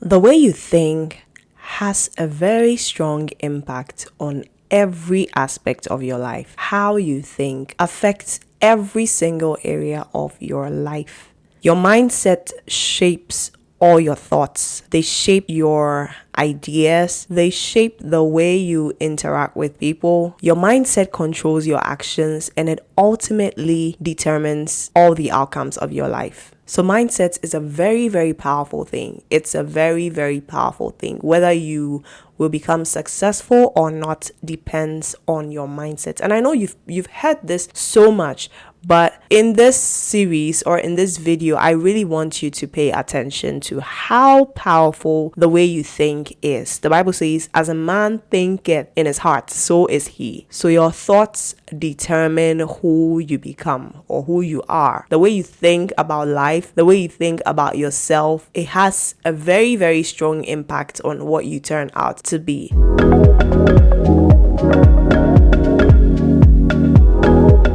The way you think has a very strong impact on every aspect of your life. How you think affects every single area of your life. Your mindset shapes all your thoughts. They shape your ideas. They shape the way you interact with people. Your mindset controls your actions, and it ultimately determines all the outcomes of your life. So mindset is a very, very powerful thing. It's a very, very powerful thing. Whether you will become successful or not depends on your mindset. And I know you've heard this so much, but in this series or in this video, I really want you to pay attention to how powerful the way you think is. The Bible says, as a man thinketh in his heart, so is he. So your thoughts determine who you become or who you are. The way you think about life, the way you think about yourself, it has a very, very strong impact on what you turn out to be.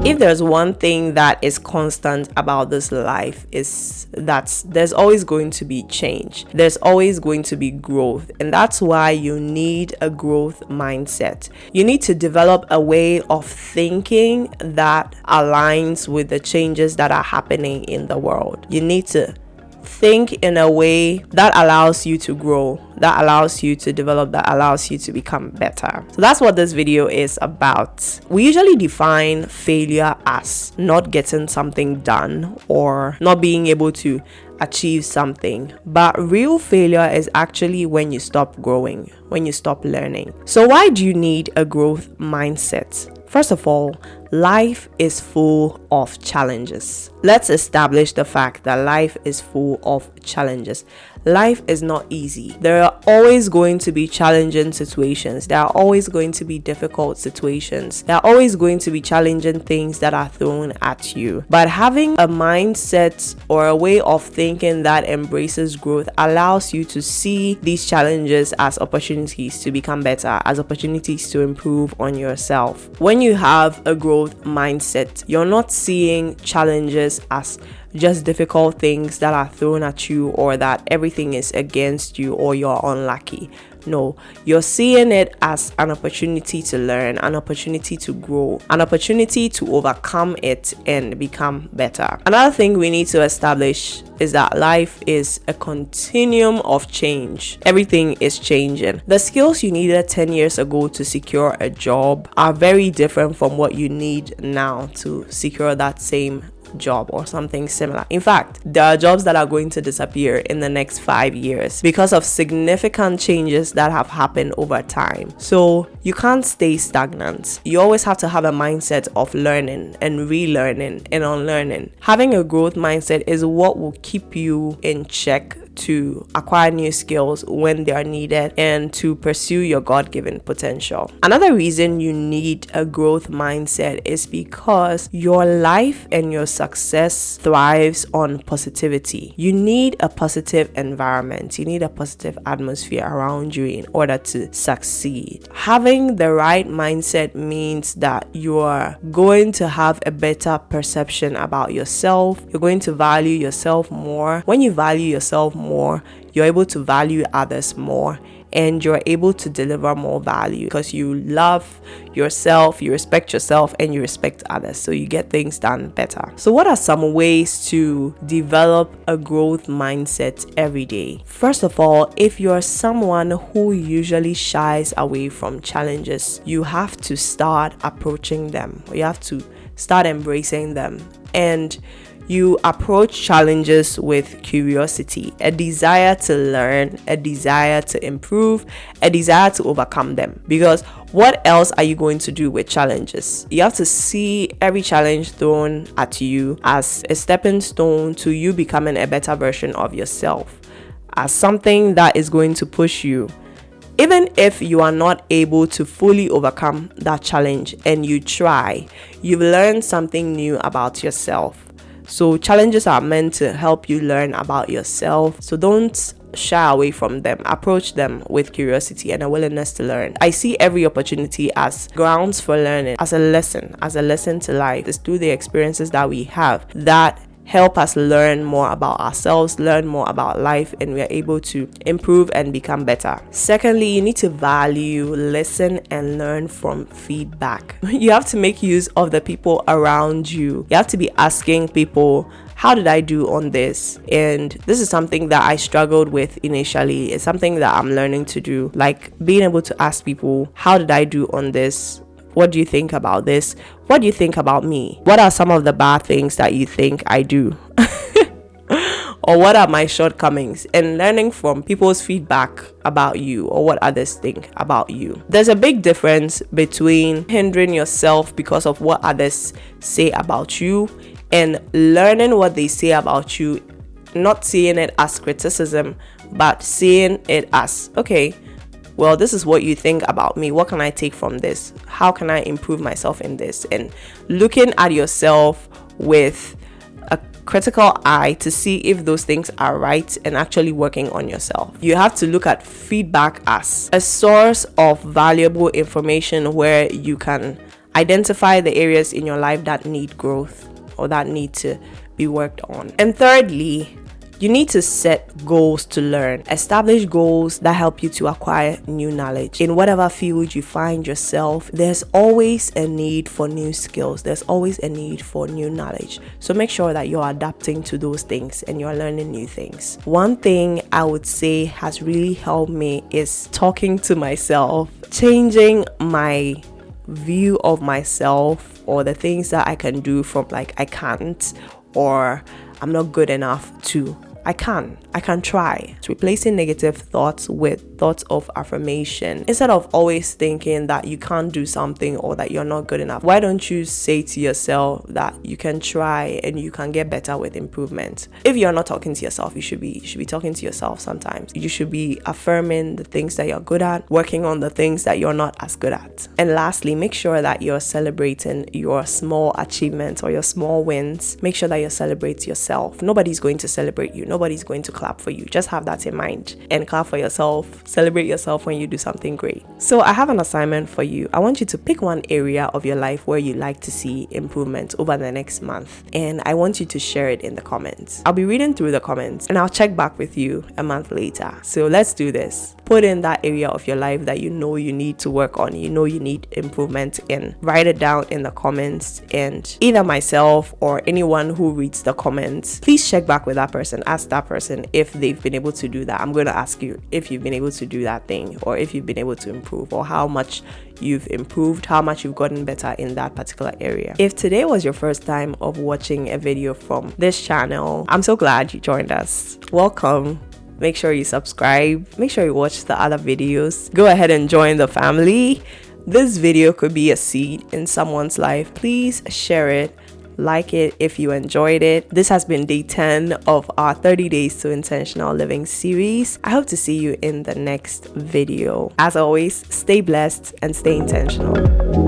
If there's one thing that is constant about this life, is that there's always going to be change. There's always going to be growth. And that's why you need a growth mindset. You need to develop a way of thinking that aligns with the changes that are happening in the world. You need to think in a way that allows you to grow, that allows you to develop, that allows you to become better. So that's what this video is about. We usually define failure as not getting something done or not being able to achieve something, but real failure is actually when you stop growing, when you stop learning. So why do you need a growth mindset? First of all, life is full of challenges. Let's establish the fact that life is full of challenges. Life is not easy. There are always going to be challenging situations. There are always going to be difficult situations. There are always going to be challenging things that are thrown at you. But having a mindset or a way of thinking that embraces growth allows you to see these challenges as opportunities to become better, as opportunities to improve on yourself. When you have a growth mindset, you're not seeing challenges as just difficult things that are thrown at you or that everything is against you or you're unlucky. No, you're seeing it as an opportunity to learn, an opportunity to grow, an opportunity to overcome it and become better. Another thing we need to establish is that life is a continuum of change. Everything is changing. The skills you needed 10 years ago to secure a job are very different from what you need now to secure that same job or something similar. In fact, there are jobs that are going to disappear in the next 5 years because of significant changes that have happened over time. So you can't stay stagnant. You always have to have a mindset of learning and relearning and unlearning. Having a growth mindset is what will keep you in check to acquire new skills when they are needed and to pursue your God-given potential. Another reason you need a growth mindset is because your life and your success thrives on positivity. You need a positive environment. You need a positive atmosphere around you in order to succeed. Having the right mindset means that you are going to have a better perception about yourself. You're going to value yourself more. When you value yourself more, you're able to value others more, and you're able to deliver more value because you love yourself, you respect yourself, and you respect others, so you get things done better. So what are some ways to develop a growth mindset every day? First of all, if you're someone who usually shies away from challenges, you have to start approaching them. You have to start embracing them, and you approach challenges with curiosity, a desire to learn, a desire to improve, a desire to overcome them. Because what else are you going to do with challenges? You have to see every challenge thrown at you as a stepping stone to you becoming a better version of yourself, as something that is going to push you. Even if you are not able to fully overcome that challenge and you try, you've learned something new about yourself. So challenges are meant to help you learn about yourself. So don't shy away from them. Approach them with curiosity and a willingness to learn. I see every opportunity as grounds for learning, as a lesson to life. It's through the experiences that we have that help us learn more about ourselves, learn more about life, and we are able to improve and become better. Secondly, you need to value, listen, and learn from feedback. You have to make use of the people around you. You have to be asking people, how did I do on this? And this is something that I struggled with initially. It's something that I'm learning to do, like being able to ask people, how did I do on this? What do you think about this? What do you think about me? What are some of the bad things that you think I do? Or what are my shortcomings? And learning from people's feedback about you or what others think about you. There's a big difference between hindering yourself because of what others say about you and learning what they say about you, not seeing it as criticism, but seeing it as, okay, well, this is what you think about me. What can I take from this? How can I improve myself in this? And looking at yourself with a critical eye to see if those things are right and actually working on yourself. You have to look at feedback as a source of valuable information where you can identify the areas in your life that need growth or that need to be worked on. And thirdly, you need to set goals to learn. Establish goals that help you to acquire new knowledge. In whatever field you find yourself, there's always a need for new skills. There's always a need for new knowledge. So make sure that you're adapting to those things and you're learning new things. One thing I would say has really helped me is talking to myself, changing my view of myself or the things that I can do from like I can't or I'm not good enough to I can try. It's replacing negative thoughts with thoughts of affirmation. Instead of always thinking that you can't do something or that you're not good enough, why don't you say to yourself that you can try and you can get better with improvement? If you're not talking to yourself, you should be talking to yourself sometimes. You should be affirming the things that you're good at, working on the things that you're not as good at. And lastly, make sure that you're celebrating your small achievements or your small wins. Make sure that you celebrate yourself. Nobody's going to celebrate you. Nobody's going to clap for you. Just have that in mind and clap for yourself. Celebrate yourself when you do something great. So I have an assignment for you. I want you to pick one area of your life where you like to see improvement over the next month, and I want you to share it in the comments. I'll be reading through the comments and I'll check back with you a month later. So let's do this. Put in that area of your life that you know you need to work on, you know you need improvement in. Write it down in the comments, and either myself or anyone who reads the comments, please check back with that person. Ask that person if they've been able to do that. I'm going to ask you if you've been able to do that thing, or if you've been able to improve, or how much you've improved, how much you've gotten better in that particular area. If today was your first time of watching a video from this channel, I'm so glad you joined us. Welcome. Make sure you subscribe. Make sure you watch the other videos. Go ahead and join the family. This video could be a seed in someone's life. Please share it. Like it if you enjoyed it. This has been day 10 of our 30 days to intentional living series. I hope to see you in the next video. As always, stay blessed and stay intentional.